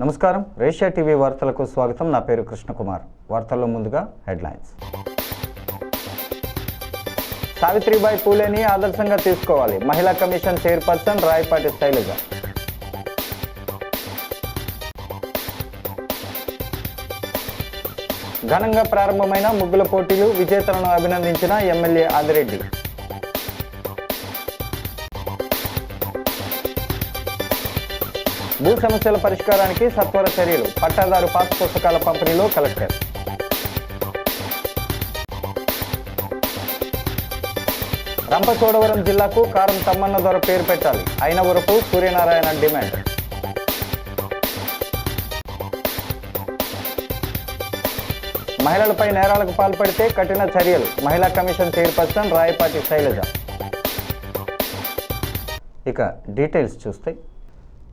నమస్కారం, రేషియా టీవీ వార్తలకు స్వాగతం. నా పేరు కృష్ణకుమార్. వార్తల్లో ముందుగా హెడ్లైన్స్. సావిత్రిబాయి పూలేని ఆదర్శంగా తీసుకోవాలి. మహిళా కమిషన్ చైర్పర్సన్ రాయపాటి శైలజ. ఘనంగా ప్రారంభమైన ముగ్గుల పోటీలు, విజేతలను అభినందించిన ఎమ్మెల్యే ఆదిరెడ్డి. భూ సమస్యల పరిష్కారానికి సత్వర చర్యలు, పట్టాదారు పాస్ పుస్తకాల పంపిణీలో కలెక్టర్. రంపచోడవరం జిల్లాకు కారం తమ్మన్న ద్వారా పేరు పెట్టాలి. అయినవరపు సూర్యనారాయణ డిమాండ్. మహిళలపై నేరాలకు పాల్పడితే కఠిన చర్యలు, మహిళా కమిషన్ చైర్పర్సన్ రాయపాటి శైలజ. ఇక డీటెయిల్స్ చూస్తే,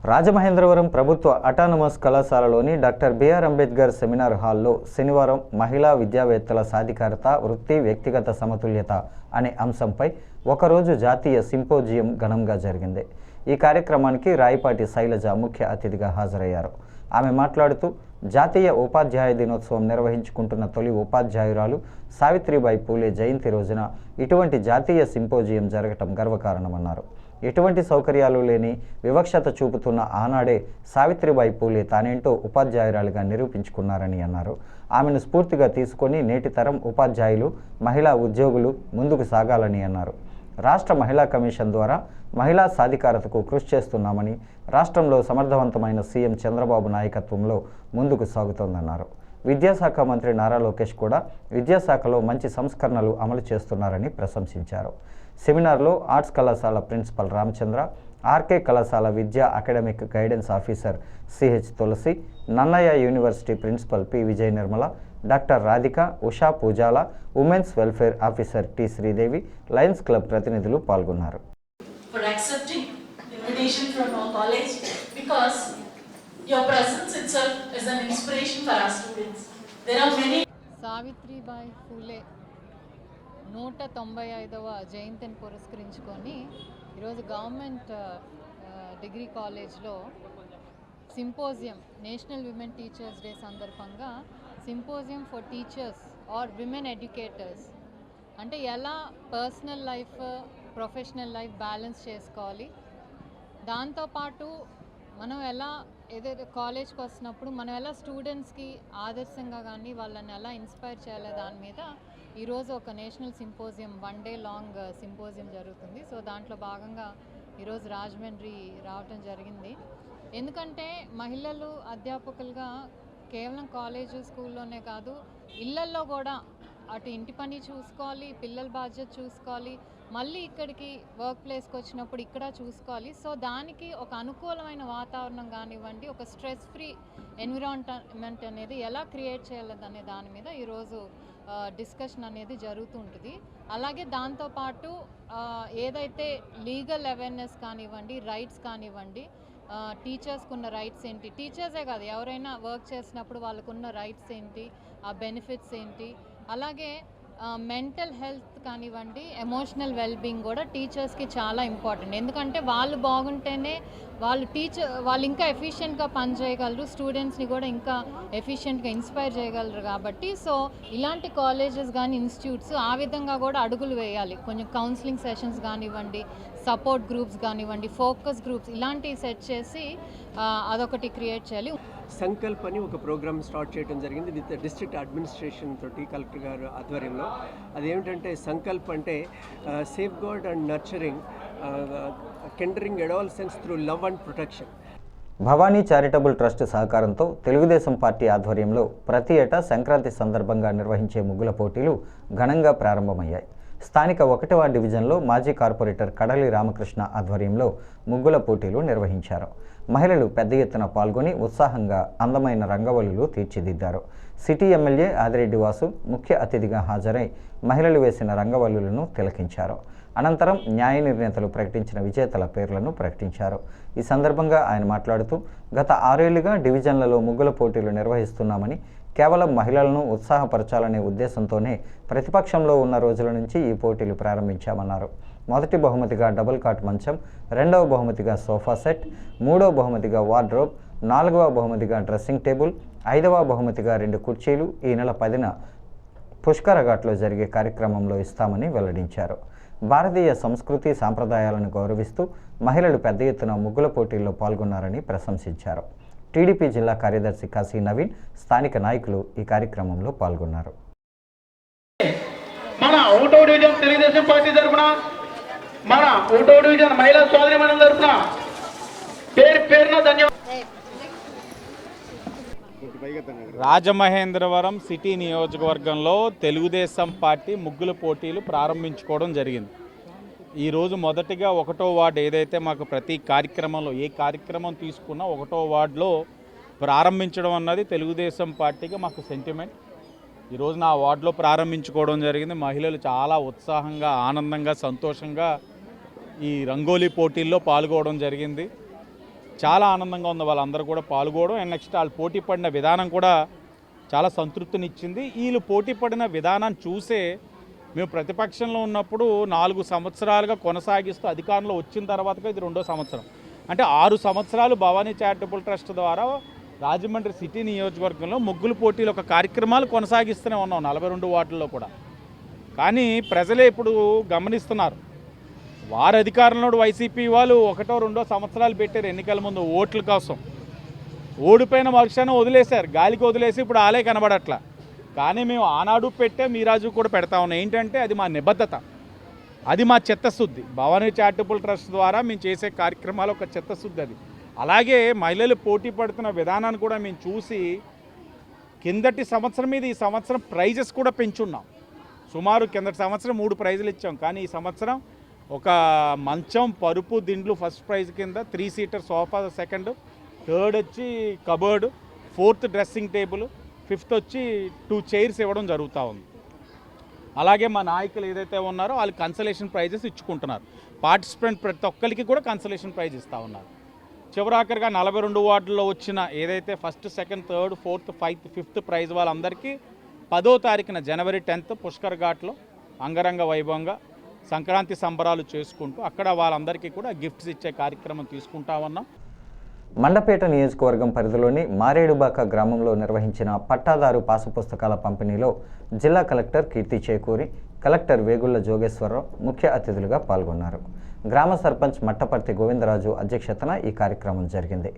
రాజమహేంద్రవరం ప్రభుత్వ అటానమస్ కళాశాలలోని డాక్టర్ బిఆర్ అంబేద్కర్ సెమినార్ హాల్లో శనివారం మహిళా విద్యావేత్తల సాధికారత, వృత్తి, వ్యక్తిగత సమతుల్యత అనే అంశంపై ఒకరోజు జాతీయ సింపోజియం ఘనంగా జరిగింది. ఈ కార్యక్రమానికి రాయపాటి శైలజ ముఖ్య అతిథిగా హాజరయ్యారు. ఆమె మాట్లాడుతూ, జాతీయ ఉపాధ్యాయ దినోత్సవం నిర్వహించుకుంటున్న తొలి ఉపాధ్యాయురాలు సావిత్రిబాయి పూలే జయంతి రోజున ఇటువంటి జాతీయ సింపోజియం జరగటం గర్వకారణమన్నారు. ఎటువంటి సౌకర్యాలు లేని, వివక్షత చూపుతున్న ఆనాడే సావిత్రిబాయి పూలే తానేంటో ఉపాధ్యాయురాలుగా నిరూపించుకున్నారని అన్నారు. ఆమెను స్ఫూర్తిగా తీసుకొని నేటి తరం ఉపాధ్యాయులు, మహిళా ఉద్యోగులు ముందుకు సాగాలని అన్నారు. రాష్ట్ర మహిళా కమిషన్ ద్వారా మహిళా సాధికారతకు కృషి చేస్తున్నామని, రాష్ట్రంలో సమర్థవంతమైన సీఎం చంద్రబాబు నాయకత్వంలో ముందుకు సాగుతోందన్నారు. విద్యాశాఖ మంత్రి నారా లోకేష్ కూడా విద్యాశాఖలో మంచి సంస్కరణలు అమలు చేస్తున్నారని ప్రశంసించారు. సెమినార్లో ఆర్ట్స్ కళాశాల ప్రిన్సిపల్ రామచంద్ర, ఆర్కే కళాశాల విద్యా academic guidance officer CH Tulasi, Nannayya university principal P Vijaya Nirmala, doctor Radhika, Usha Pujala, women's welfare officer T Sridevi, Lions club ప్రతినిధులు పాల్గొన్నారు. సావిత్రిబాయి పూలే 195వ జయంతిని పురస్కరించుకొని ఈరోజు గవర్నమెంట్ డిగ్రీ కాలేజ్లో symposium, national women teachers day సందర్భంగా symposium for teachers are women educators, అంటే ఎలా personal life, professional life balance చేసుకోవాలి, దాంతోపాటు మనం ఎలా ఏదైతే కాలేజ్కి వస్తున్నప్పుడు మనం ఎలా స్టూడెంట్స్కి ఆదర్శంగా కానీ వాళ్ళని ఎలా ఇన్స్పైర్ చేయాలి దాని మీద ఈరోజు ఒక national symposium, 1 day long symposium జరుగుతుంది. సో దాంట్లో భాగంగా ఈరోజు రాజమండ్రి రావటం జరిగింది. ఎందుకంటే మహిళలు అధ్యాపకులుగా కేవలం కాలేజ్ స్కూల్లోనే కాదు, ఇళ్లల్లో కూడా అటు ఇంటి పని చూసుకోవాలి, పిల్లల బాధ్యత చూసుకోవాలి, మళ్ళీ ఇక్కడికి వర్క్ ప్లేస్కి వచ్చినప్పుడు ఇక్కడ చూసుకోవాలి. సో దానికి ఒక అనుకూలమైన వాతావరణం కానివ్వండి, ఒక స్ట్రెస్ ఫ్రీ ఎన్విరాన్మెంట్ అనేది ఎలా క్రియేట్ చేయాలనే దాని మీద ఈరోజు డిస్కషన్ అనేది జరుగుతుంటుంది. అలాగే దాంతోపాటు ఏదైతే లీగల్ అవేర్నెస్ కానివ్వండి, రైట్స్ కానివ్వండి, టీచర్స్కి ఉన్న రైట్స్ ఏంటి, టీచర్సే కాదు ఎవరైనా వర్క్ చేసినప్పుడు వాళ్ళకున్న రైట్స్ ఏంటి, ఆ బెనిఫిట్స్ ఏంటి, అలాగే మెంటల్ హెల్త్ కానివ్వండి, ఎమోషనల్ వెల్బీయింగ్ కూడా టీచర్స్కి చాలా ఇంపార్టెంట్. ఎందుకంటే వాళ్ళు బాగుంటేనే వాళ్ళు ఇంకా ఎఫిషియెంట్గా పనిచేయగలరు, స్టూడెంట్స్ని కూడా ఇంకా ఎఫిషియెంట్గా ఇన్స్పైర్ చేయగలరు. కాబట్టి సో ఇలాంటి కాలేజెస్ కానీ ఇన్స్టిట్యూట్స్ ఆ విధంగా కూడా అడుగులు వేయాలి. కొంచెం కౌన్సిలింగ్ సెషన్స్ కానివ్వండి, సపోర్ట్ గ్రూప్స్ కానివ్వండి, ఫోకస్ గ్రూప్స్ ఇలాంటివి సెట్ చేసి అదొకటి క్రియేట్ చేయాలి. సంకల్ప్ అని ఒక ప్రోగ్రామ్ స్టార్ట్ చేయడం జరిగింది విత్ డిస్ట్రిక్ట్ అడ్మినిస్ట్రేషన్ తోటి, కలెక్టర్ గారు ఆధ్వర్యంలో. అదేమిటంటే సంకల్ప్ అంటే safe guard and nurturing gendering adolescence through love and protection. Bhavani charitable trust సహకారంతో తెలుగుదేశం పార్టీ ఆధ్వర్యంలో ప్రతి ఏటా సంక్రాంతి సందర్భంగా నిర్వహించే ముగ్గుల పోటీలు ఘనంగా ప్రారంభమయ్యాయి. స్థానిక 1వ డివిజన్లో మాజీ కార్పొరేటర్ కడలి రామకృష్ణ ఆధ్వర్యంలో ముగ్గుల పోటీలు నిర్వహించారు. మహిళలు పెద్ద ఎత్తున పాల్గొని ఉత్సాహంగా అందమైన రంగవల్లులు తీర్చిదిద్దారు. సిటీ ఎమ్మెల్యే ఆదిరెడ్డి వాసు ముఖ్య అతిథిగా హాజరై మహిళలు వేసిన రంగవల్లులను తిలకించారు. అనంతరం న్యాయ నిర్ణేతలు ప్రకటించిన విజేతల పేర్లను ప్రకటించారు. ఈ సందర్భంగా ఆయన మాట్లాడుతూ, గత 6 ఏళ్లుగా డివిజన్లలో ముగ్గుల పోటీలు నిర్వహిస్తున్నామని, కేవలం మహిళలను ఉత్సాహపరచాలనే ఉద్దేశంతోనే ప్రతిపక్షంలో ఉన్న రోజుల నుంచి ఈ పోటీలు ప్రారంభించామన్నారు. మొదటి బహుమతిగా డబుల్ కాట్ మంచం, రెండవ బహుమతిగా సోఫా సెట్, మూడవ బహుమతిగా వార్డ్రోబ్, 4వ బహుమతిగా డ్రెస్సింగ్ టేబుల్, 5వ బహుమతిగా 2 కుర్చీలు ఈ నెల 10న పుష్కరఘాట్లో జరిగే కార్యక్రమంలో ఇస్తామని వెల్లడించారు. భారతీయ సంస్కృతి సాంప్రదాయాలను గౌరవిస్తూ మహిళలు పెద్ద ఎత్తున ముగ్గుల పోటీల్లో పాల్గొన్నారని ప్రశంసించారు. టీడీపీ జిల్లా కార్యదర్శి కాశీ నవీన్, స్థానిక నాయకులు ఈ కార్యక్రమంలో పాల్గొన్నారు. మన ఒకటో డివిజన్ తెలుగుదేశం పార్టీ తరఫున, మన ఒకటో డివిజన్ మహిళా సోదరిమణుల తరఫున పేరున ధన్యవాదాలు. రాజమహేంద్రవరం సిటీ నియోజకవర్గంలో తెలుగుదేశం పార్టీ ముగ్గుల పోటీలు ప్రారంభించుకోవడం జరిగింది. ఈరోజు మొదటిగా 1వ వార్డు ఏదైతే మాకు ప్రతి కార్యక్రమంలో ఏ కార్యక్రమం తీసుకున్నా 1వ వార్డులో ప్రారంభించడం అన్నది తెలుగుదేశం పార్టీకి మాకు సెంటిమెంట్. ఈరోజు నా వార్డులో ప్రారంభించుకోవడం జరిగింది. మహిళలు చాలా ఉత్సాహంగా, ఆనందంగా, సంతోషంగా ఈ రంగోలీ పోటీల్లో పాల్గొనడం జరిగింది. చాలా ఆనందంగా ఉంది వాళ్ళందరూ కూడా పాల్గొనడం. అండ్ నెక్స్ట్ వాళ్ళు పోటీ పడిన విధానం కూడా చాలా సంతృప్తినిచ్చింది. వీళ్ళు పోటీ పడిన విధానాన్ని చూసే మేము ప్రతిపక్షంలో ఉన్నప్పుడు 4 సంవత్సరాలుగా కొనసాగిస్తూ అధికారంలో వచ్చిన తర్వాతగా ఇది 2వ సంవత్సరం. అంటే 6 సంవత్సరాలు భవానీ చారిటబుల్ ట్రస్ట్ ద్వారా రాజమండ్రి సిటీ నియోజకవర్గంలో ముగ్గులు పోటీలు ఒక కార్యక్రమాలు కొనసాగిస్తూనే ఉన్నాం 42 వార్డుల్లో కూడా. కానీ ప్రజలే ఇప్పుడు గమనిస్తున్నారు. వారి అధికారంలో వైసీపీ వాళ్ళు 1వ 2వ సంవత్సరాలు పెట్టారు ఎన్నికల ముందు ఓట్ల కోసం. ఓడిపోయిన వర్షాన్ని వదిలేశారు, గాలికి వదిలేసి ఇప్పుడు ఆలే కనబడట్లా. కానీ మేము ఆనాడు పెట్టే మీరాజు కూడా పెడతా ఉన్నాం. ఏంటంటే అది మా నిబద్ధత, అది మా చిత్తశుద్ధి. భవానీ చారిటబుల్ ట్రస్ట్ ద్వారా మేము చేసే కార్యక్రమాలు ఒక చిత్తశుద్ధి అది. అలాగే మహిళలు పోటీ పడుతున్న విధానాన్ని కూడా మేము చూసి కిందటి సంవత్సరం మీద ఈ సంవత్సరం ప్రైజెస్ కూడా పెంచున్నాం. సుమారు కిందటి సంవత్సరం 3 ప్రైజులు ఇచ్చాం. కానీ ఈ సంవత్సరం ఒక మంచం, పరుపు, దిండ్లు ఫస్ట్ ప్రైజ్ కింద, 3 సీటర్ సోఫా సెకండ్, 3rd వచ్చి cupboard, 4th dressing table, 5th వచ్చి 2 చైర్స్ ఇవ్వడం జరుగుతూ ఉంది. అలాగే మా నాయకులు ఏదైతే ఉన్నారో వాళ్ళు కన్సలేషన్ ప్రైజెస్ ఇచ్చుకుంటున్నారు. పార్టిసిపెంట్ ప్రతి ఒక్కరికి కూడా కన్సలేషన్ ప్రైజ్ ఇస్తూ ఉన్నారు. చివరాఖరిగా 42 వార్డుల్లో వచ్చిన ఏదైతే 1st, 2nd, 3rd, 4th, 5th praise వాళ్ళందరికీ 10వ తారీఖున జనవరి 10th పుష్కర్ ఘాట్లో అంగరంగ వైభవంగా సంక్రాంతి సంబరాలు చేసుకుంటూ అక్కడ వాళ్ళందరికీ కూడా గిఫ్ట్స్ ఇచ్చే కార్యక్రమం తీసుకుంటా ఉన్నాం. మండపేట నియోజకవర్గం పరిధిలోని మారేడుబాక గ్రామంలో నిర్వహించిన పట్టాదారు పాసు పుస్తకాల పంపిణీలో జిల్లా కలెక్టర్ కీర్తి చేకూరి, కలెక్టర్ వేగుళ్ల జోగేశ్వరరావు ముఖ్య అతిథులుగా పాల్గొన్నారు. గ్రామ సర్పంచ్ మట్టపర్తి గోవిందరాజు అధ్యక్షతన ఈ కార్యక్రమం జరిగింది.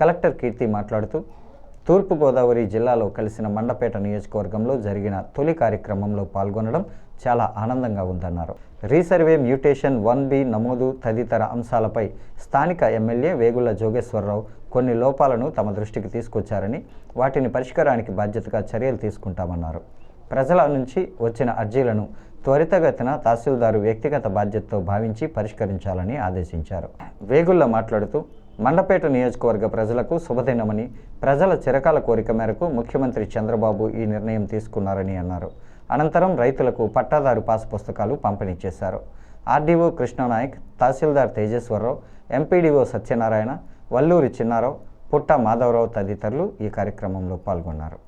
కలెక్టర్ కీర్తి మాట్లాడుతూ తూర్పుగోదావరి జిల్లాలో కలిసిన మండపేట నియోజకవర్గంలో జరిగిన తొలి కార్యక్రమంలో పాల్గొనడం చాలా ఆనందంగా ఉందన్నారు. రీసర్వే, మ్యూటేషన్, 1B నమోదు తదితర అంశాలపై స్థానిక ఎమ్మెల్యే వేగుళ్ల జోగేశ్వరరావు కొన్ని లోపాలను తమ దృష్టికి తీసుకొచ్చారని, వాటిని పరిష్కారానికి బాధ్యతగా చర్యలు తీసుకుంటామన్నారు. ప్రజల నుంచి వచ్చిన అర్జీలను త్వరితగతిన తహసీల్దారు వ్యక్తిగత బాధ్యతతో భావించి పరిష్కరించాలని ఆదేశించారు. వేగుళ్ల మాట్లాడుతూ మండపేట నియోజకవర్గ ప్రజలకు శుభదినమని, ప్రజల చిరకాల కోరిక మేరకు ముఖ్యమంత్రి చంద్రబాబు ఈ నిర్ణయం తీసుకున్నారని అన్నారు. అనంతరం రైతులకు పట్టాదారు పాస్ పుస్తకాలు పంపిణీ చేశారు. ఆర్డీఓ కృష్ణనాయక్, తహసీల్దార్ తేజేశ్వరరావు, ఎంపీడీఓ సత్యనారాయణ, వల్లూరి చిన్నారావు, పుట్ట మాధవరావు తదితరులు ఈ కార్యక్రమంలో పాల్గొన్నారు.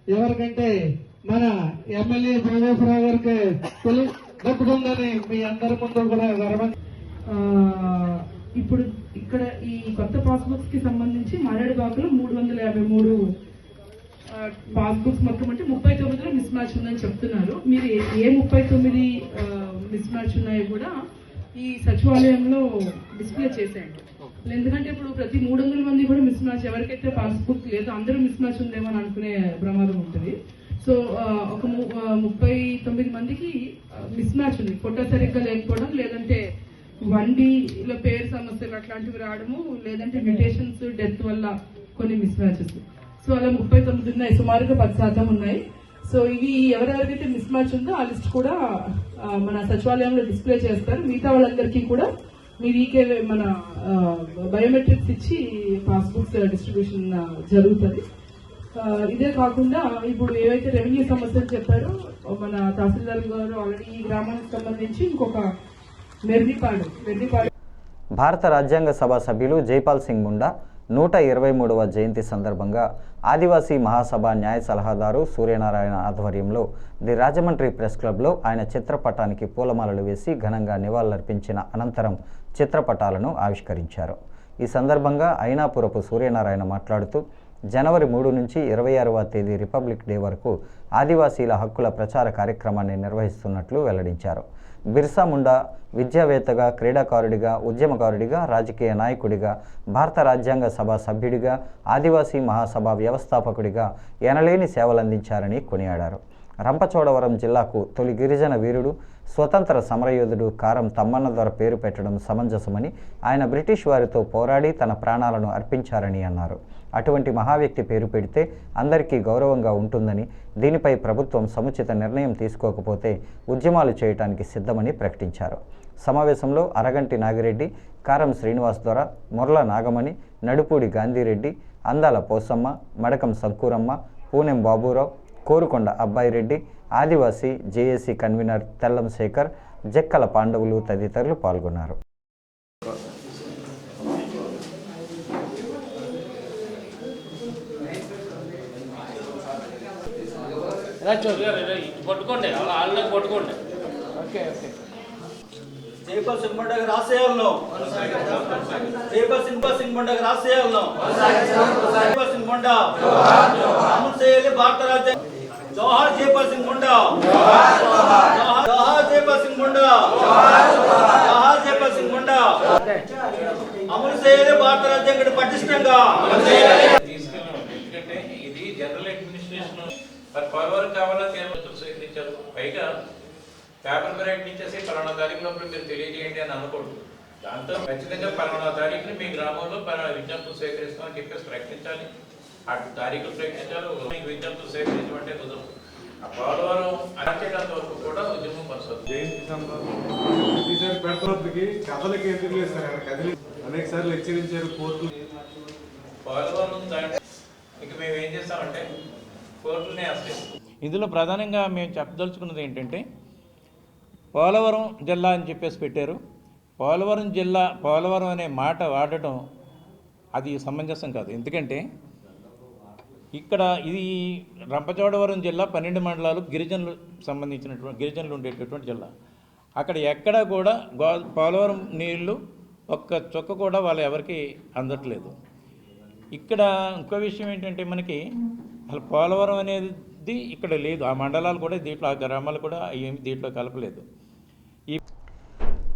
ఎవరికంటే మన ఎమ్మెల్యే జోగేశ్వరరావు గారికి దక్కుతుందని మీ అందరి ముందు కూడా గర్వంగా. ఇప్పుడు ఇక్కడ ఈ కొత్త పాస్బుక్స్ కి సంబంధించి మారేడుబాకలో 353 పాస్బుక్స్ మొత్తం అంటే 39లో మిస్ మ్యాచ్ ఉందని చెప్తున్నారు. మీరు ఏ 39 మిస్ మ్యాచ్ ఉన్నాయో కూడా ఈ సచివాలయంలో డిస్ప్లే చేసేయండి. ఎందుకంటే ఇప్పుడు ప్రతి 300 మంది కూడా మిస్ మ్యాచ్, ఎవరికైతే పాస్బుక్ లేదో అందరూ మిస్ మ్యాచ్ ఉందేమో అని అనుకునే ప్రమాదం ఉంటుంది. సో ఒక 39 మందికి మిస్ మ్యాచ్ ఉంది. ఫోటో సరిగ్గా లేకపోవడం, లేదంటే 1Dలో పేరు సమస్యలు అట్లాంటివి రావడము, లేదంటే మ్యూటేషన్స్, డెత్ వల్ల కొన్ని మిస్ మ్యాచెస్. సో అలా 39 ఉన్నాయి, సుమారుగా 10% ఉన్నాయి. సో ఇవి ఎవరెవరికైతే మిస్ మ్యాచ్ ఉందో ఆ లిస్ట్ కూడా మన సచివాలయంలో డిస్ప్లే చేస్తారు. మిగతా వాళ్ళందరికీ కూడా మీ వీకే మన బయోమెట్రిక్స్ ఇచ్చి పాస్బుక్స్ డిస్ట్రిబ్యూషన్ జరుగుతుంది. ఇదే కాకుండా ఇప్పుడు ఏవైతే రెవెన్యూ సమస్యలు చెప్పారో మన తహసీల్దార్ గారు ఆల్రెడీ ఈ గ్రామానికి సంబంధించి ఇంకొక మెర్రిపాడు భారత రాజ్యాంగ సభ సభ్యులు జైపాల్ సింగ్ ముండా 123వ జయంతి సందర్భంగా ఆదివాసీ మహాసభ న్యాయ సలహాదారు సూర్యనారాయణ ఆధ్వర్యంలో ది రాజమండ్రి ప్రెస్ క్లబ్లో ఆయన చిత్రపటానికి పూలమాలలు వేసి ఘనంగా నివాళులర్పించిన అనంతరం చిత్రపటాలను ఆవిష్కరించారు. ఈ సందర్భంగా అయినాపురపు సూర్యనారాయణ మాట్లాడుతూ జనవరి 3 నుంచి 26వ తేదీ రిపబ్లిక్ డే వరకు ఆదివాసీల హక్కుల ప్రచార కార్యక్రమాన్ని నిర్వహిస్తున్నట్లు వెల్లడించారు. బిర్సా ముండా విద్యావేత్తగా, క్రీడాకారుడిగా, ఉద్యమకారుడిగా, రాజకీయ నాయకుడిగా, భారత రాజ్యాంగ సభ సభ్యుడిగా, ఆదివాసీ మహాసభ వ్యవస్థాపకుడిగా ఎనలేని సేవలందించారని కొనియాడారు. రంపచోడవరం జిల్లాకు తొలి గిరిజన వీరుడు, స్వతంత్ర సమరయోధుడు కారం తమ్మన్న ద్వారా పేరు పెట్టడం సమంజసమని, ఆయన బ్రిటిష్ వారితో పోరాడి తన ప్రాణాలను అర్పించారని అన్నారు. అటువంటి మహావ్యక్తి పేరు పెడితే అందరికీ గౌరవంగా ఉంటుందని, దీనిపై ప్రభుత్వం సముచిత నిర్ణయం తీసుకోకపోతే ఉద్యమాలు చేయడానికి సిద్ధమని ప్రకటించారు. సమావేశంలో అరగంటి నాగిరెడ్డి, కారం శ్రీనివాస్ ద్వారా, మొర్ల నాగమణి, నడుపూడి గాంధీరెడ్డి, అందాల పోసమ్మ, మడకం సంకూరమ్మ, పూనెం బాబురావు, కోరుకొండ అబ్బాయిరెడ్డి, ఆదివాసీ జేఏసీ కన్వీనర్ తెల్లం శేఖర్, జక్కల పాండవులు తదితరులు పాల్గొన్నారు. జైపల్ బండగ రాసేయాలను జైపల్ బండగ రాసేయాలను జైపల్ బండా అమలు చేయాలి భారత రాజ్యాంగం. జోహార్ జైపల్ బండా, జోహార్ జైపల్ బండా, జోహార్ జైపల్ బండా. అమలు చేయాలి భారత రాజ్యాంగం పటిష్టంగా. ఎందుకంటే ఇది జనరల్ అడ్మినిస్ట్రేషన్ పోలవరం కావాలని స్వీకరించారు. పైగా పేపర్ బ్రేక్ నుంచేసి పలానా తారీఖు లోపల మీరు తెలియజేయండి అని అనకూడదు. దాంతో ఖచ్చితంగా పలానా తారీఖుని మీ గ్రామంలో విజ్ఞప్తులు సేకరిస్తామని చెప్పేసి ప్రకటించాలి. ఆ తారీఖులు ప్రకటించాలి. మీకు విజ్ఞప్తులు సేకరించమంటే కుదరదు. ఆ పోలవరం ఆచేటంత వరకు కూడా ఉద్యమం కొనసాగుతుంది. జయంతి సందర్భంగా కథలకి ఎందుకు లేదు సార్? కథలు అనేక సార్లు హెచ్చరించారు కోర్టులు. పోలవరం దాటి ఇక మేము ఏం చేస్తామంటే కోర్టులనే ఆశ్రయిస్తాం. ఇందులో ప్రధానంగా మేము చెప్పదలుచుకున్నది ఏంటంటే, పోలవరం జిల్లా అని చెప్పేసి పెట్టారు. పోలవరం జిల్లా, పోలవరం అనే మాట వాడటం అది సమంజసం కాదు. ఎందుకంటే ఇక్కడ ఇది రంపచోడవరం జిల్లా 12 మండలాలు గిరిజనులు సంబంధించినటువంటి గిరిజనులు ఉండేటటువంటి జిల్లా. అక్కడ ఎక్కడా కూడా పోలవరం నీళ్లు ఒక్క చుక్క కూడా వాళ్ళు ఎవరికి అందట్లేదు. ఇక్కడ ఇంకో విషయం ఏంటంటే, మనకి అసలు పోలవరం అనేది ఇక్కడ లేదు. ఆ మండలాలు కూడా దీంట్లో, ఆ గ్రామాలు కూడా ఏమి దీంట్లో కలపలేదు.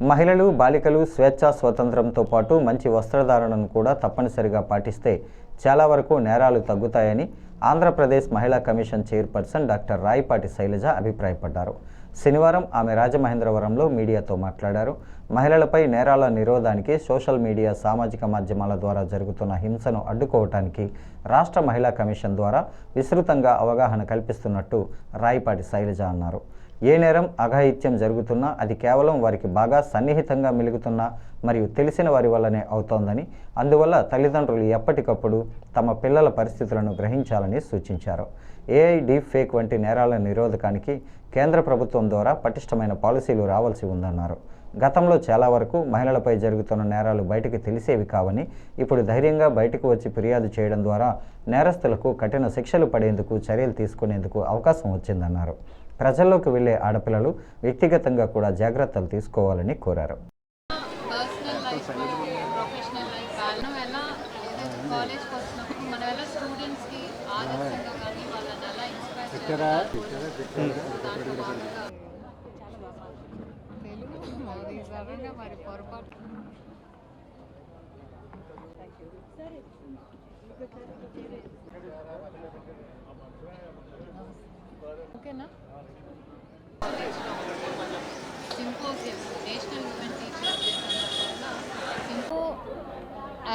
మహిళలు, బాలికలు స్వేచ్ఛా స్వతంత్రంతో పాటు మంచి వస్త్రధారణను కూడా తప్పనిసరిగా పాటిస్తే చాలా వరకు నేరాలు తగ్గుతాయని ఆంధ్రప్రదేశ్ మహిళా commission chairperson doctor Rayapati Shailaja అభిప్రాయపడ్డారు. శనివారం ఆమె రాజమహేంద్రవరంలో మీడియాతో మాట్లాడారు. మహిళలపై నేరాల నిరోధానికి సోషల్ మీడియా, సామాజిక మాధ్యమాల ద్వారా జరుగుతున్న హింసను అడ్డుకోవటానికి రాష్ట్ర మహిళా కమిషన్ ద్వారా విస్తృతంగా అవగాహన కల్పిస్తున్నట్టు రాయపాటి శైలజ అన్నారు. ఏ నేరం, అఘాయిత్యం జరుగుతున్నా అది కేవలం వారికి బాగా సన్నిహితంగా మెలుగుతున్న మరియు తెలిసిన వారి వల్లనే అవుతోందని, అందువల్ల తల్లిదండ్రులు ఎప్పటికప్పుడు తమ పిల్లల పరిస్థితులను గ్రహించాలని సూచించారు. ఏఐ, డీప్ ఫేక్ వంటి నేరాల నిరోధకానికి కేంద్ర ప్రభుత్వం ద్వారా పటిష్టమైన పాలసీలు రావాల్సి ఉందన్నారు. గతంలో చాలా వరకు మహిళలపై జరుగుతున్న నేరాలు బయటికి తెలిసేవి కావని, ఇప్పుడు ధైర్యంగా బయటకు వచ్చి ఫిర్యాదు చేయడం ద్వారా నేరస్తులకు కఠిన శిక్షలు పడేందుకు చర్యలు తీసుకునేందుకు అవకాశం వచ్చిందన్నారు. ప్రజల్లోకి వెళ్లే ఆడపిల్లలు వ్యక్తిగతంగా కూడా జాగ్రత్తలు తీసుకోవాలని కోరారు. పర్సనల్ లైఫ్, ప్రొఫెషనల్ లైఫ్ కారణం ఎలా కాలేజ్కి వచ్చినప్పుడు మనం ఎలా స్టూడెంట్స్కి ఆదర్శంగా కానీ వాళ్ళని ఎలా ఇన్స్పైర్ చేయాలి. తెలుగు అది సడన్గా మరి పొరపాటు. ఓకేనా? Symposium national women teachers day సందర్భంగా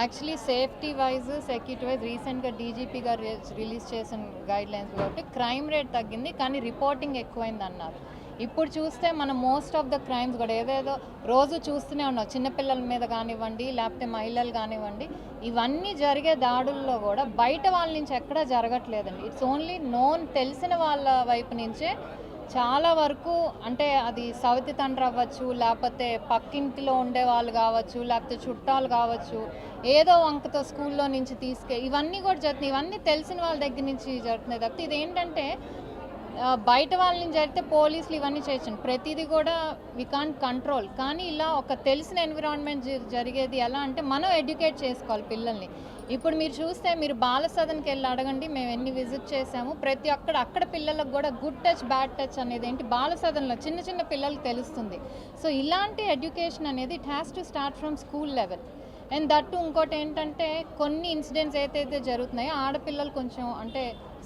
actually safety wise, security wise రీసెంట్గా డీజీపీ గారు రిలీజ్ చేసిన గైడ్ లైన్స్ కాబట్టి క్రైమ్ రేట్ తగ్గింది, కానీ రిపోర్టింగ్ ఎక్కువైంది అన్నారు. ఇప్పుడు చూస్తే మనం మోస్ట్ ఆఫ్ ద క్రైమ్స్ కూడా ఏదేదో రోజు చూస్తూనే ఉన్నాం. చిన్నపిల్లల మీద కానివ్వండి, లేకపోతే మహిళలు కానివ్వండి, ఇవన్నీ జరిగే దాడుల్లో కూడా బయట వాళ్ళ నుంచి ఎక్కడా జరగట్లేదండి. ఇట్స్ ఓన్లీ నోన్, తెలిసిన వాళ్ళ వైపు నుంచే చాలా వరకు, అంటే అది సవతి తండ్రి అవ్వచ్చు, లేకపోతే పక్కింటిలో ఉండే వాళ్ళు కావచ్చు, లేకపోతే చుట్టాలు కావచ్చు, ఏదో వంకతో స్కూల్లో నుంచి ఇవన్నీ కూడా జరుగుతున్నాయి. ఇవన్నీ తెలిసిన వాళ్ళ దగ్గర నుంచి జరుగుతున్నాయి తప్పితే ఇదేంటంటే బయట వాళ్ళని జరిగితే పోలీసులు ఇవన్నీ చేయొచ్చు, ప్రతిదీ కూడా వి కాంట్ కంట్రోల్. కానీ ఇలా ఒక తెలిసిన ఎన్విరాన్మెంట్ జరిగేది ఎలా అంటే మనం ఎడ్యుకేట్ చేసుకోవాలి పిల్లల్ని. ఇప్పుడు మీరు చూస్తే మీరు బాల సదన్కి వెళ్ళి అడగండి, మేము ఎన్ని విజిట్ చేసాము, ప్రతి అక్కడ పిల్లలకు కూడా గుడ్ టచ్ బ్యాడ్ టచ్ అనేది ఏంటి బాల సదన్లో చిన్న చిన్న పిల్లలకు తెలుస్తుంది. సో ఇలాంటి ఎడ్యుకేషన్ అనేది it has to start from school level. And that ఇంకోటి ఏంటంటే కొన్ని ఇన్సిడెంట్స్ ఏదైతే జరుగుతున్నాయో ఆడపిల్లలు కొంచెం అంటే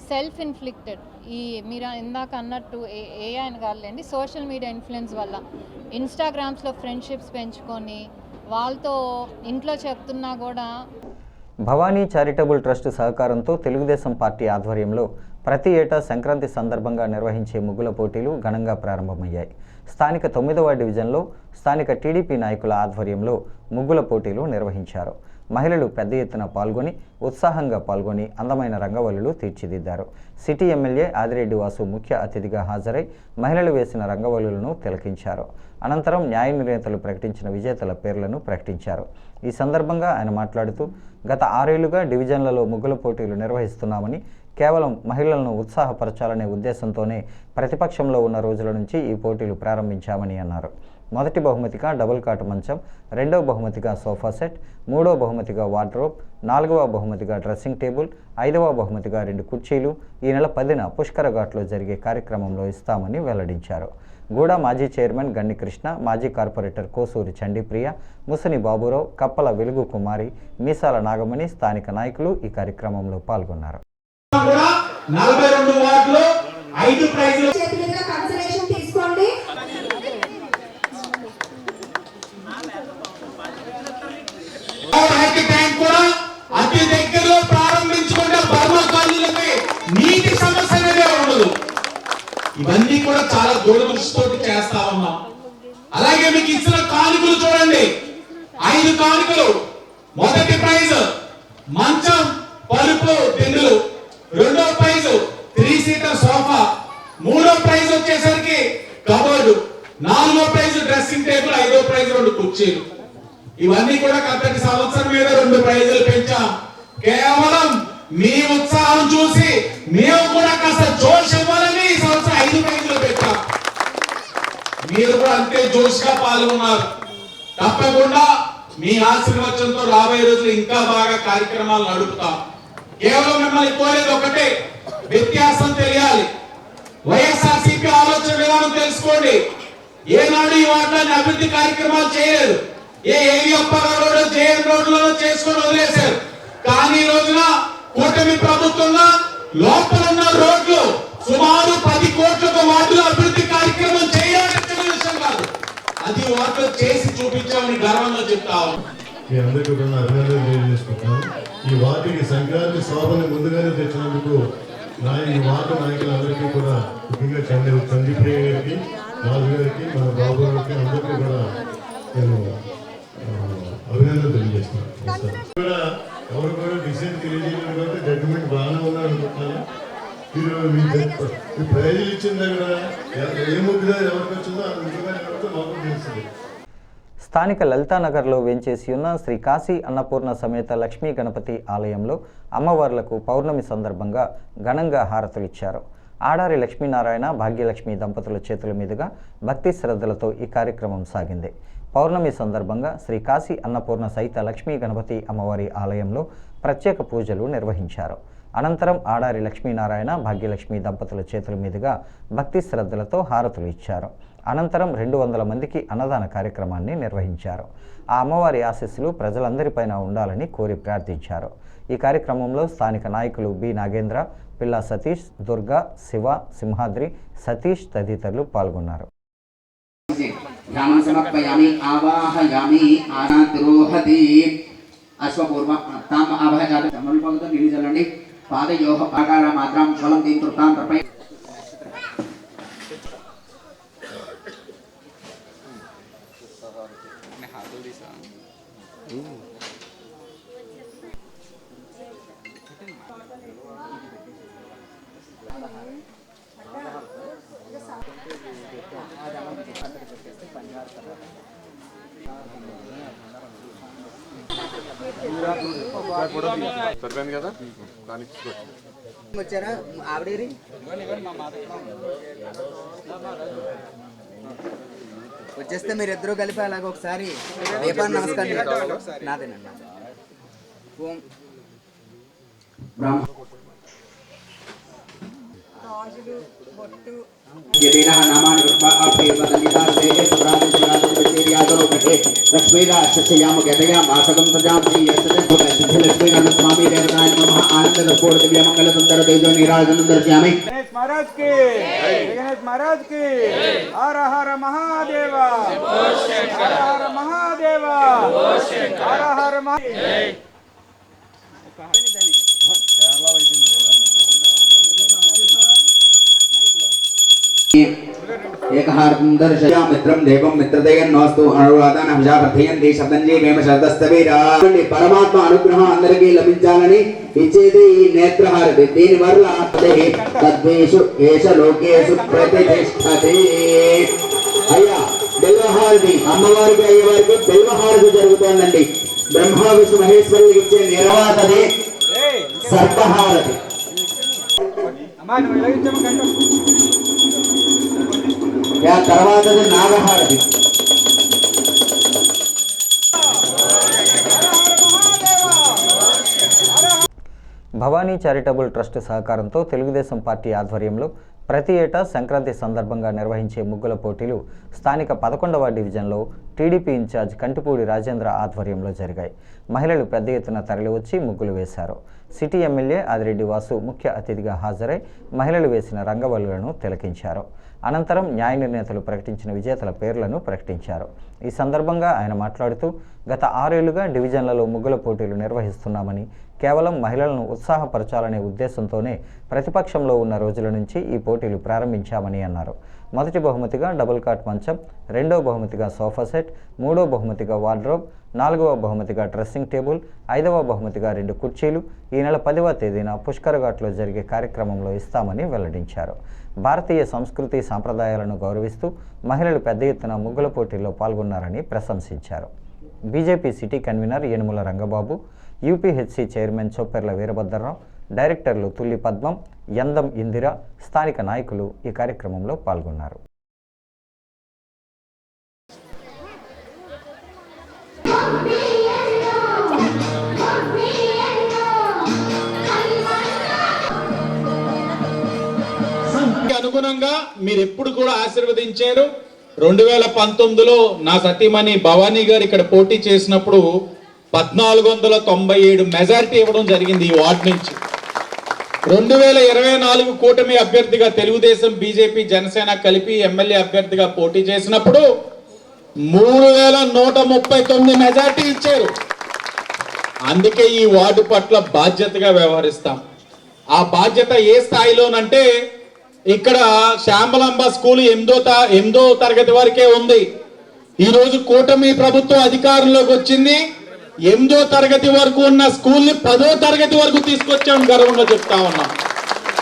సెల్ఫ్ ఇన్ఫ్లిక్టెడ్, ఈ మీరు ఇందాక అన్నట్టు ఏ ఆయన కాదులేండి, సోషల్ మీడియా ఇన్ఫ్లుయెన్స్ వల్ల ఇన్స్టాగ్రామ్స్లో ఫ్రెండ్షిప్స్ పెంచుకొని వాళ్ళతో ఇంట్లో చెప్తున్నా కూడా. భవానీ చారిటబుల్ ట్రస్ట్ సహకారంతో తెలుగుదేశం పార్టీ ఆధ్వర్యంలో ప్రతి ఏటా సంక్రాంతి సందర్భంగా నిర్వహించే ముగ్గుల పోటీలు ఘనంగా ప్రారంభమయ్యాయి. స్థానిక 9వ డివిజన్లో స్థానిక టీడీపీ నాయకుల ఆధ్వర్యంలో ముగ్గుల పోటీలు నిర్వహించారు. మహిళలు పెద్ద ఎత్తున పాల్గొని ఉత్సాహంగా పాల్గొని అందమైన రంగవల్లులు తీర్చిదిద్దారు. సిటీ ఎమ్మెల్యే ఆదిరెడ్డి వాసు ముఖ్య అతిథిగా హాజరై మహిళలు వేసిన రంగవల్లులను తిలకించారు. అనంతరం న్యాయ నిర్ణేతలు ప్రకటించిన విజేతల పేర్లను ప్రకటించారు. ఈ సందర్భంగా ఆయన మాట్లాడుతూ గత 6 ఏళ్లుగా డివిజన్లలో ముగ్గుల పోటీలు నిర్వహిస్తున్నామని, కేవలం మహిళలను ఉత్సాహపరచాలనే ఉద్దేశంతోనే ప్రతిపక్షంలో ఉన్న రోజుల నుంచి ఈ పోటీలు ప్రారంభించామని అన్నారు. మొదటి బహుమతిగా డబుల్ కాట్ మంచం, రెండవ బహుమతిగా సోఫా సెట్, మూడవ బహుమతిగా వార్డ్రోబ్, 4వ బహుమతిగా డ్రెస్సింగ్ టేబుల్, 5వ బహుమతిగా 2 కుర్చీలు ఈ నెల 10న పుష్కర ఘాట్లో జరిగే కార్యక్రమంలో ఇస్తామని వెల్లడించారు. గూడ మాజీ చైర్మన్ గన్ని కృష్ణ, మాజీ కార్పొరేటర్ కోసూరి చండీప్రియ, ముసని బాబురావు, కప్పల వెలుగు కుమారి, మీసాల నాగమణి స్థానిక నాయకులు ఈ కార్యక్రమంలో పాల్గొన్నారు. 42 వార్డులో 5 ప్రైజులు తీసుకోండి. ట్యాంక్ కూడా అతి దగ్గరలో ప్రారంభించుకుంటే బర్మా కాలనీలకి నీటి సమస్య అనేది ఉండదు. ఇవన్నీ కూడా చాలా దూరదృష్టితో చేస్తా ఉన్నాం. అలాగే మీకు ఇచ్చిన కానుకలు చూడండి, 5 కానుకలు. మొదటి ప్రైజ్ మంచం, పరుపు, దిండులు. రెండో ప్రైజ్ 3 సీటర్ సోఫా. మూడో ప్రైజ్ వచ్చేసరికి కబోర్డు. 4వ ప్రైజ్ డ్రెస్సింగ్ టేబుల్. 5వ ప్రైజ్ 2 కుర్చీలు. ఇవన్నీ కూడా గతటి సంవత్సరం మీద 2 ప్రైజులు పెంచాం. కేవలం మీ ఉత్సాహం చూసి మేము కూడా కాస్త జోష్ ఇవ్వాలని ఈ సంవత్సరం 5 ప్రైజులు పెట్టాం. మీరు కూడా అంతే జోష్ గా పాల్గొన్నారు. తప్పకుండా మీ ఆశీర్వచనంతో రాబోయే రోజులు ఇంకా బాగా కార్యక్రమాలు నడుపుతాం. కేవలం మిమ్మల్ని కోరేది ఒకటే, వ్యత్యాసం తెలియాలి. వైఎస్ఆర్సీపీ ఆలోచన విధానం తెలుసుకోండి. ఏనాడు ఈ వార్డులోని అభివృద్ధి కార్యక్రమాలు చేయలేదు. ఏవి అప్పారావు జేఎన్ రోడ్లలో చేసుకొని వదిలేశారు. కానీ ఈ రోజున కూటమి ప్రభుత్వంగా లోపల ఉన్న రోడ్లు సుమారు 10 కోట్ల వార్డుల అభివృద్ధి కార్యక్రమం చేయాలంటే విషయం కాదు, అది వార్డులో చేసి చూపించామని గర్వంగా చెప్తాము. మీ అందరికీ కూడా అభినందనలు తెలియజేసుకుంటాను. ఈ వార్డుకి సంక్రాంతి శోభను ముందుగానే తెచ్చినందుకు ఈ వార్డు నాయకులందరికీ కూడా, ముఖ్యంగా చంద్రప్రియ గారికి, రాజు గారికి, మన బాబు గారికి అందరికీ కూడా నేను అభినందనలు తెలియజేస్తున్నాను. కూడా ఎవరు కూడా డిసిషన్ తెలియజేయడం కాబట్టి జడ్జిమెంట్ బాగానే ఉన్నారు అనుకుంటున్నాను. మీరు ప్రైజులు ఇచ్చిన దగ్గర ఏ ముగ్గుగా ఎవరికి వచ్చిందో ఆ ముగ్గుగా మాకు తెలుస్తుంది. స్థానిక లలితానగర్లో వేంచేసి ఉన్న శ్రీ కాశీ అన్నపూర్ణ సమేత లక్ష్మీ గణపతి ఆలయంలో అమ్మవార్లకు పౌర్ణమి సందర్భంగా ఘనంగా హారతులిచ్చారు. ఆడారి లక్ష్మీనారాయణ, భాగ్యలక్ష్మి దంపతుల చేతుల మీదుగా భక్తి శ్రద్ధలతో ఈ కార్యక్రమం సాగింది. పౌర్ణమి సందర్భంగా శ్రీ కాశీ అన్నపూర్ణ సహిత లక్ష్మీ గణపతి అమ్మవారి ఆలయంలో ప్రత్యేక పూజలు నిర్వహించారు. అనంతరం ఆడారి లక్ష్మీనారాయణ, భాగ్యలక్ష్మి దంపతుల చేతుల మీదుగా భక్తి శ్రద్ధలతో హారతులు ఇచ్చారు. అనంతరం 200 మందికి అన్నదాన కార్యక్రమాన్ని నిర్వహించారు. ఆ అమ్మవారి ఆశీస్సులు ప్రజలందరిపైన ఉండాలని కోరి ప్రార్థించారు. ఈ కార్యక్రమంలో స్థానిక నాయకులు బి నాగేంద్ర, పిల్లా సతీష్, దుర్గా, శివ, సింహాద్రి, సతీష్ తదితరులు పాల్గొన్నారు. పాదయోహ ఆకార మాత్రం ఫలం దీంతృతాంతపై వచ్చారా ఆవిడేరి వచ్చేస్తే మీరిద్దరూ కలిపి అలాగ ఒకసారి దీపాన్ని నమస్కారం నాదేనండి ఓం బ్రహ్మ यदीनः नामानि कृत्वा अप्रेमदनिदासेः सुरादित्यादिविचेर्यादरोपटे लक्ष्मीराक्षस्याम गतया मासकं तजां श्रीयस्तदेवलक्ष्मी देवताय नमः आनन्ददर्पोड दिव्यमङ्गलसुन्दर तेजो नीराजनं दर्शयामि गणेश महाराज की गणेश महाराज की हर हर महादेव हर हर महादेव हर हर महादेव एकहारं दर्शया मित्रं देवं मित्रदयन्नोस्तु अनुराधान అభిషావర్ధయంతి శబ్దంజీ మేమ శబ్దస్తవీరా పరమాత్మ అనుగ్రహం అందరికీ లభించాలని ఇచ్చేది ఈ నేత్రహారతి దీని వల్ల తద్వేషు ఏష లోకేషు ప్రతిష్ఠతే అయ్యా బిల్వహారతి అమ్మవారికి అయ్యవారికి బిల్వహారతి జరుగుతోందండి బ్రహ్మ విష్ణు మహేశ్వరులకు ఇచ్చే నిర్వాతనే సర్పహారతి తర్వాతది నాగహారతి భవానీ చారిటబుల్ ట్రస్ట్ సహకారంతో తెలుగుదేశం పార్టీ ఆధ్వర్యంలో ప్రతి ఏటా సంక్రాంతి సందర్భంగా నిర్వహించే ముగ్గుల పోటీలు స్థానిక 11వ డివిజన్లో టీడీపీ ఇన్ఛార్జ్ కంటిపూడి రాజేంద్ర ఆధ్వర్యంలో జరిగాయి. మహిళలు పెద్ద ఎత్తున తరలివచ్చి ముగ్గులు వేశారు. సిటీ ఎమ్మెల్యే ఆదిరెడ్డి వాసు ముఖ్య అతిథిగా హాజరై మహిళలు వేసిన రంగవల్లులను తిలకించారు. అనంతరం న్యాయ నిర్ణేతలు ప్రకటించిన విజేతల పేర్లను ప్రకటించారు. ఈ సందర్భంగా ఆయన మాట్లాడుతూ గత 6 ఏళ్లుగా డివిజన్లలో ముగ్గుల పోటీలు నిర్వహిస్తున్నామని, కేవలం మహిళలను ఉత్సాహపరచాలనే ఉద్దేశంతోనే ప్రతిపక్షంలో ఉన్న రోజుల నుంచి ఈ పోటీలు ప్రారంభించామని అన్నారు. మొదటి బహుమతిగా డబుల్ కాట్ మంచం, రెండవ బహుమతిగా సోఫా సెట్, మూడవ బహుమతిగా వార్డ్రోబ్, నాలుగవ బహుమతిగా డ్రెస్సింగ్ టేబుల్, ఐదవ బహుమతిగా 2 కుర్చీలు ఈ నెల 10వ తేదీన పుష్కరఘాట్లో జరిగే కార్యక్రమంలో ఇస్తామని వెల్లడించారు. భారతీయ సంస్కృతి సాంప్రదాయాలను గౌరవిస్తూ మహిళలు పెద్ద ఎత్తున ముగ్గుల పోటీల్లో పాల్గొన్నారని ప్రశంసించారు. BJP city convener Yanumala Rangababu, UPHC chairman Chopperla Veerabhadrarao, డైరెక్టర్లు తుల్లి పద్మం, యందం ఇందిర, స్థానిక నాయకులు ఈ కార్యక్రమంలో పాల్గొన్నారు. అనుగుణంగా మీరు ఎప్పుడు కూడా ఆశీర్వదించారు. 2019లో నా సతీమణి భవానీ గారు ఇక్కడ పోటీ చేసినప్పుడు 1497 మెజారిటీ ఇవ్వడం జరిగింది ఈ వార్డు నుంచి. 2024 కూటమి అభ్యర్థిగా తెలుగుదేశం, బీజేపీ, జనసేన కలిపి ఎమ్మెల్యే అభ్యర్థిగా పోటీ చేసినప్పుడు 3139 మెజారిటీ ఇచ్చారు. అందుకే ఈ వార్డు పట్ల బాధ్యతగా వ్యవహరిస్తాం. ఆ బాధ్యత ఏ స్థాయిలోనంటే ఇక్కడ శ్యామలాంబ స్కూల్ 8వ తరగతి వరకే ఉంది. ఈరోజు కూటమి ప్రభుత్వం అధికారంలోకి వచ్చింది. 8వ తరగతి వరకు ఉన్న స్కూల్ని 10వ తరగతి వరకు తీసుకొచ్చాం, గర్వంగా చెప్తా ఉన్నాం.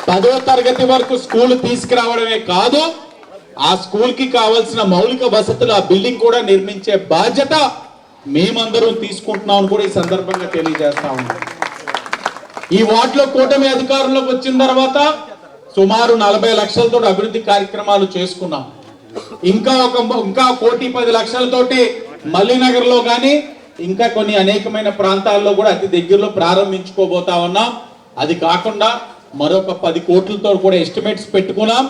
10వ తరగతి వరకు స్కూల్ తీసుకురావడమే కాదు, ఆ స్కూల్కి కావాల్సిన మౌలిక వసతులు, ఆ బిల్డింగ్ కూడా నిర్మించే బాధ్యత మేమందరం తీసుకుంటున్నామని కూడా ఈ సందర్భంగా తెలియజేస్తా ఉన్నాం. ఈ వార్డులో కూటమి అధికారంలోకి వచ్చిన తర్వాత సుమారు 40 లక్షలతో అభివృద్ధి కార్యక్రమాలు చేసుకున్నాం. ఇంకా 1,10,00,000తోటి మల్లీనగర్లో కానీ ఇంకా కొన్ని అనేకమైన ప్రాంతాల్లో కూడా అతి దగ్గరలో ప్రారంభించుకోబోతా ఉన్నాం. అది కాకుండా మరొక 10 కోట్లతో కూడా ఎస్టిమేట్స్ పెట్టుకున్నాం.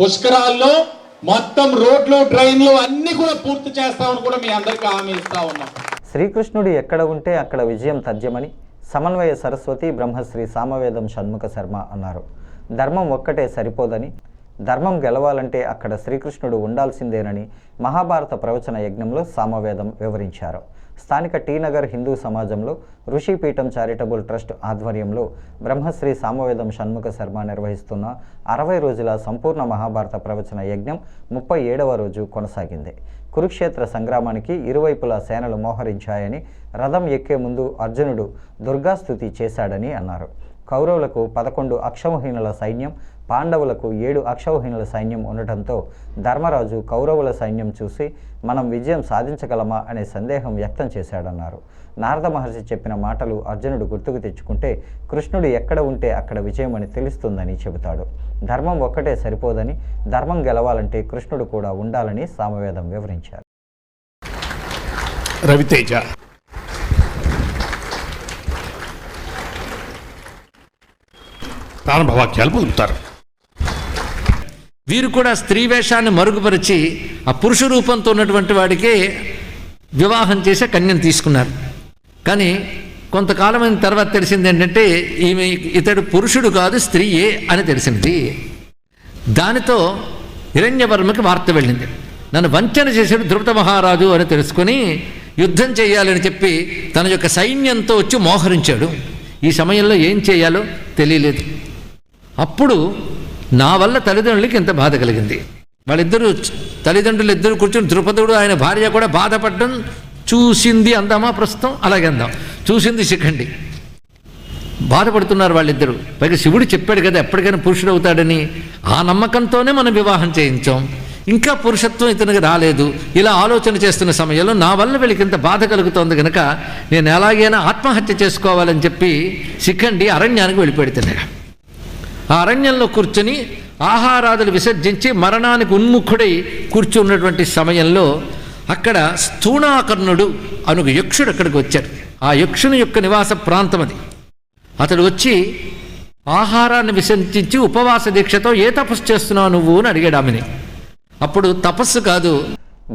పుష్కరాల్లో మొత్తం రోడ్లు, ట్రైన్లు అన్ని కూడా పూర్తి చేస్తామని కూడా మీ అందరికీ హామీ ఇస్తా ఉన్నాం. శ్రీకృష్ణుడు ఎక్కడ ఉంటే అక్కడ విజయం తథ్యమని సమన్వయ సరస్వతి బ్రహ్మశ్రీ సామవేదం షణ్ముఖ శర్మ అన్నారు. ధర్మం ఒక్కటే సరిపోదని, ధర్మం గెలవాలంటే అక్కడ శ్రీకృష్ణుడు ఉండాల్సిందేనని మహాభారత ప్రవచన యజ్ఞంలో సామవేదం వివరించారు. స్థానిక టీనగర్ హిందూ సమాజంలో ఋషిపీఠం చారిటబుల్ ట్రస్ట్ ఆధ్వర్యంలో బ్రహ్మశ్రీ సామవేదం షణ్ముఖ శర్మ నిర్వహిస్తున్న 60 రోజుల సంపూర్ణ మహాభారత ప్రవచన యజ్ఞం 37వ రోజు కొనసాగింది. కురుక్షేత్ర సంగ్రామానికి ఇరువైపులా సేనలు మోహరించాయని, రథం ఎక్కే ముందు అర్జునుడు దుర్గాస్తుతి చేశాడని అన్నారు. కౌరవులకు 11 అక్షౌహిణుల సైన్యం, పాండవులకు 7 అక్షౌహిణుల సైన్యం ఉండటంతో ధర్మరాజు కౌరవుల సైన్యం చూసి మనం విజయం సాధించగలమా అనే సందేహం వ్యక్తం చేశాడన్నారు. నారద మహర్షి చెప్పిన మాటలు అర్జునుడు గుర్తుకు తెచ్చుకుంటే కృష్ణుడు ఎక్కడ ఉంటే అక్కడ విజయం అని తెలుస్తుందని చెబుతాడు. ధర్మం ఒక్కటే సరిపోదని, ధర్మం గెలవాలంటే కృష్ణుడు కూడా ఉండాలని సామవేదం వివరించారు. రవితేజ ప్రారంభవాక్యాలు పలుకుతారు. వీరు కూడా స్త్రీ వేషాన్ని మరుగుపరిచి ఆ పురుష రూపంతో ఉన్నటువంటి వాడికే వివాహం చేసే కన్యను తీసుకున్నారు. కానీ కొంతకాలమైన తర్వాత తెలిసింది ఏంటంటే ఇతడు పురుషుడు కాదు స్త్రీయే అని తెలిసింది. దానితో హిరణ్యవర్మకి వార్త వెళ్ళింది. నన్ను వంచన చేశాడు ద్రుపద మహారాజు అని తెలుసుకొని యుద్ధం చేయాలని చెప్పి తన యొక్క సైన్యంతో వచ్చి మోహరించాడు. ఈ సమయంలో ఏం చేయాలో తెలియలేదు. అప్పుడు నా వల్ల తల్లిదండ్రులకి ఎంత బాధ కలిగింది. తల్లిదండ్రులు ఇద్దరు కూర్చొని ద్రుపదుడు ఆయన భార్య కూడా బాధపడడం చూసింది అందామా? ప్రస్తుతం అలాగే అందాం. చూసింది శిఖండి. బాధపడుతున్నారు వాళ్ళిద్దరూ. పైగా శివుడు చెప్పాడు కదా ఎప్పటికైనా పురుషుడు అవుతాడని. ఆ నమ్మకంతోనే మనం వివాహం చేయించాం. ఇంకా పురుషత్వం ఇతనికి రాలేదు. ఇలా ఆలోచన చేస్తున్న సమయంలో నా వల్ల వీళ్ళకి ఇంత బాధ కలుగుతోంది కనుక నేను ఎలాగైనా ఆత్మహత్య చేసుకోవాలని చెప్పి శిఖండి అరణ్యానికి వెళ్ళిపెడుతున్నాడు. ఆ అరణ్యంలో కూర్చొని ఆహారాదులు విసర్జించి మరణానికి ఉన్ముఖుడై కూర్చున్నటువంటి సమయంలో అక్కడ స్థూణాకర్ణుడు అను యక్షుడు అక్కడికి వచ్చాడు. ఆ యక్షుని యొక్క నివాస ప్రాంతం అది. అతడు వచ్చి ఆహారాన్ని విసర్జించి ఉపవాస దీక్షతో ఏ తపస్సు చేస్తున్నావు నువ్వు అని అడిగాడు ఆమెని. అప్పుడు తపస్సు కాదు.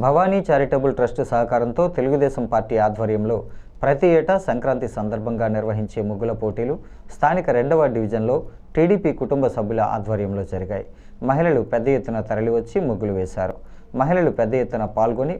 భవానీ చారిటబుల్ ట్రస్ట్ సహకారంతో తెలుగుదేశం పార్టీ ఆధ్వర్యంలో ప్రతి ఏటా సంక్రాంతి సందర్భంగా నిర్వహించే ముగ్గుల పోటీలు స్థానిక 2వ డివిజన్లో టీడీపీ కుటుంబ సభ్యుల ఆధ్వర్యంలో జరిగాయి. మహిళలు పెద్ద ఎత్తున తరలివచ్చి ముగ్గులు వేశారు. మహిళలు పెద్ద ఎత్తున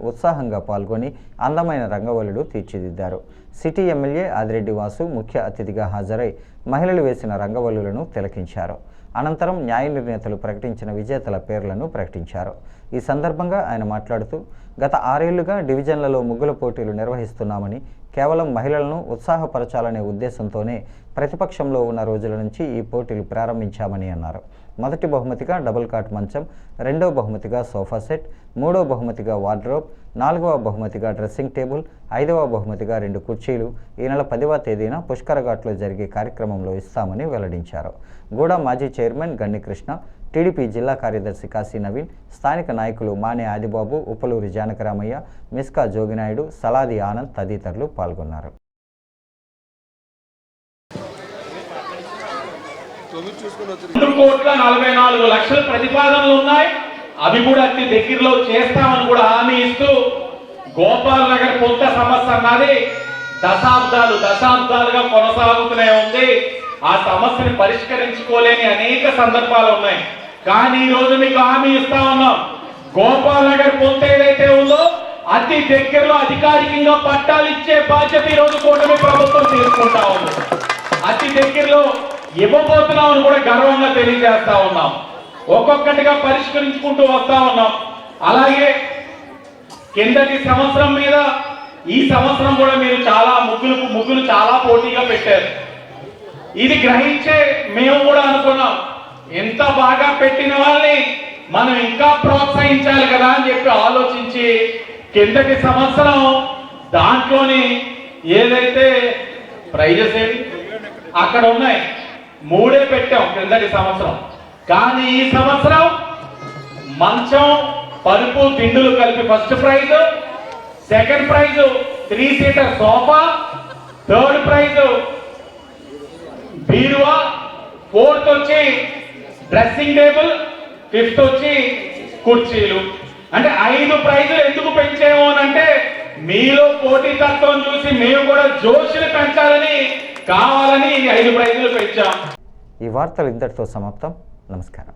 ఉత్సాహంగా పాల్గొని అందమైన రంగవల్లులు తీర్చిదిద్దారు. సిటీ ఎమ్మెల్యే ఆదిరెడ్డి వాసు ముఖ్య అతిథిగా హాజరై మహిళలు వేసిన రంగవల్లులను తిలకించారు. అనంతరం న్యాయ నిర్ణేతలు ప్రకటించిన విజేతల పేర్లను ప్రకటించారు. ఈ సందర్భంగా ఆయన మాట్లాడుతూ గత 6 ఏళ్లుగా డివిజన్లలో ముగ్గుల పోటీలు నిర్వహిస్తున్నామని, కేవలం మహిళలను ఉత్సాహపరచాలనే ఉద్దేశంతోనే ప్రతిపక్షంలో ఉన్న రోజుల నుంచి ఈ పోటీలు ప్రారంభించామని అన్నారు. మొదటి బహుమతిగా డబుల్ కాట్ మంచం, 2వ బహుమతిగా సోఫా సెట్, 3వ బహుమతిగా వార్డ్రోబ్, 4వ బహుమతిగా డ్రెస్సింగ్ టేబుల్, 5వ బహుమతిగా 2 కుర్చీలు ఈ నెల 10వ తేదీన పుష్కరఘాట్లో జరిగే కార్యక్రమంలో ఇస్తామని వెల్లడించారు. గూడ మాజీ చైర్మన్ గన్ని కృష్ణ, టీడీపీ జిల్లా కార్యదర్శి కాశీ నవీన్, స్థానిక నాయకులు మానే ఆదిబాబు, ఉప్పలూరి జానకరామయ్య, మిస్కా జోగినాయుడు, సలాది ఆనంద్ తదితరులు పాల్గొన్నారు. 2,44,00,000 ప్రతిపాదనలు ఉన్నాయి. అవి కూడా అతి దగ్గరలో చేస్తామని కూడా హామీ ఇస్తూ గోపాల్ నగర్ పొంత సమస్య అన్నది దశాబ్దాలుగా కొనసాగుతూనే ఉంది. ఆ సమస్యని పరిష్కరించుకోలేని అనేక సందర్భాలు ఉన్నాయి. కానీ ఈ రోజు మీకు హామీ ఇస్తా ఉన్నాం, గోపాల్ నగర్ పొంత ఏదైతే ఉందో అతి దగ్గరలో అధికారికంగా పట్టాలు ఇచ్చే బాధ్యత ఈ రోజు కూటమి ప్రభుత్వం తీసుకుంటా ఉంది. అతి దగ్గరలో ఇవ్వబోతున్నామని కూడా గర్వంగా తెలియజేస్తా ఉన్నాం. ఒక్కొక్కటిగా పరిష్కరించుకుంటూ వస్తా ఉన్నాం. అలాగే కిందటి సంవత్సరం మీద ఈ సంవత్సరం కూడా మీరు చాలా ముగ్గులు చాలా పోటీగా పెట్టారు. ఇది గ్రహించే మేము కూడా అనుకున్నాం, ఎంత బాగా పెట్టిన వాళ్ళని మనం ఇంకా ప్రోత్సహించాలి కదా అని చెప్పి ఆలోచించి కిందటి సంవత్సరం దాంట్లోని ఏదైతే ప్రైజెస్ అక్కడ ఉన్నాయి 3 పెట్టాం కిందటి సంవత్సరం. కానీ ఈ సంవత్సరం మంచం, పరుపు, దిండులు కలిపి first prize, second prize 3 seater sofa, third prize బీరువా, 4th వచ్చి డ్రెస్సింగ్ టేబుల్, 5th వచ్చి కుర్చీలు. అంటే 5 ప్రైజులు ఎందుకు పెంచాము అని అంటే మీలో పోటీ తత్వం చూసి మేము కూడా జోష్ని పెంచాలని కావాలని 5 ప్రైజులు పెంచాం. ఈ వార్తలు ఇంతటితో సమాప్తం. నమస్కారం.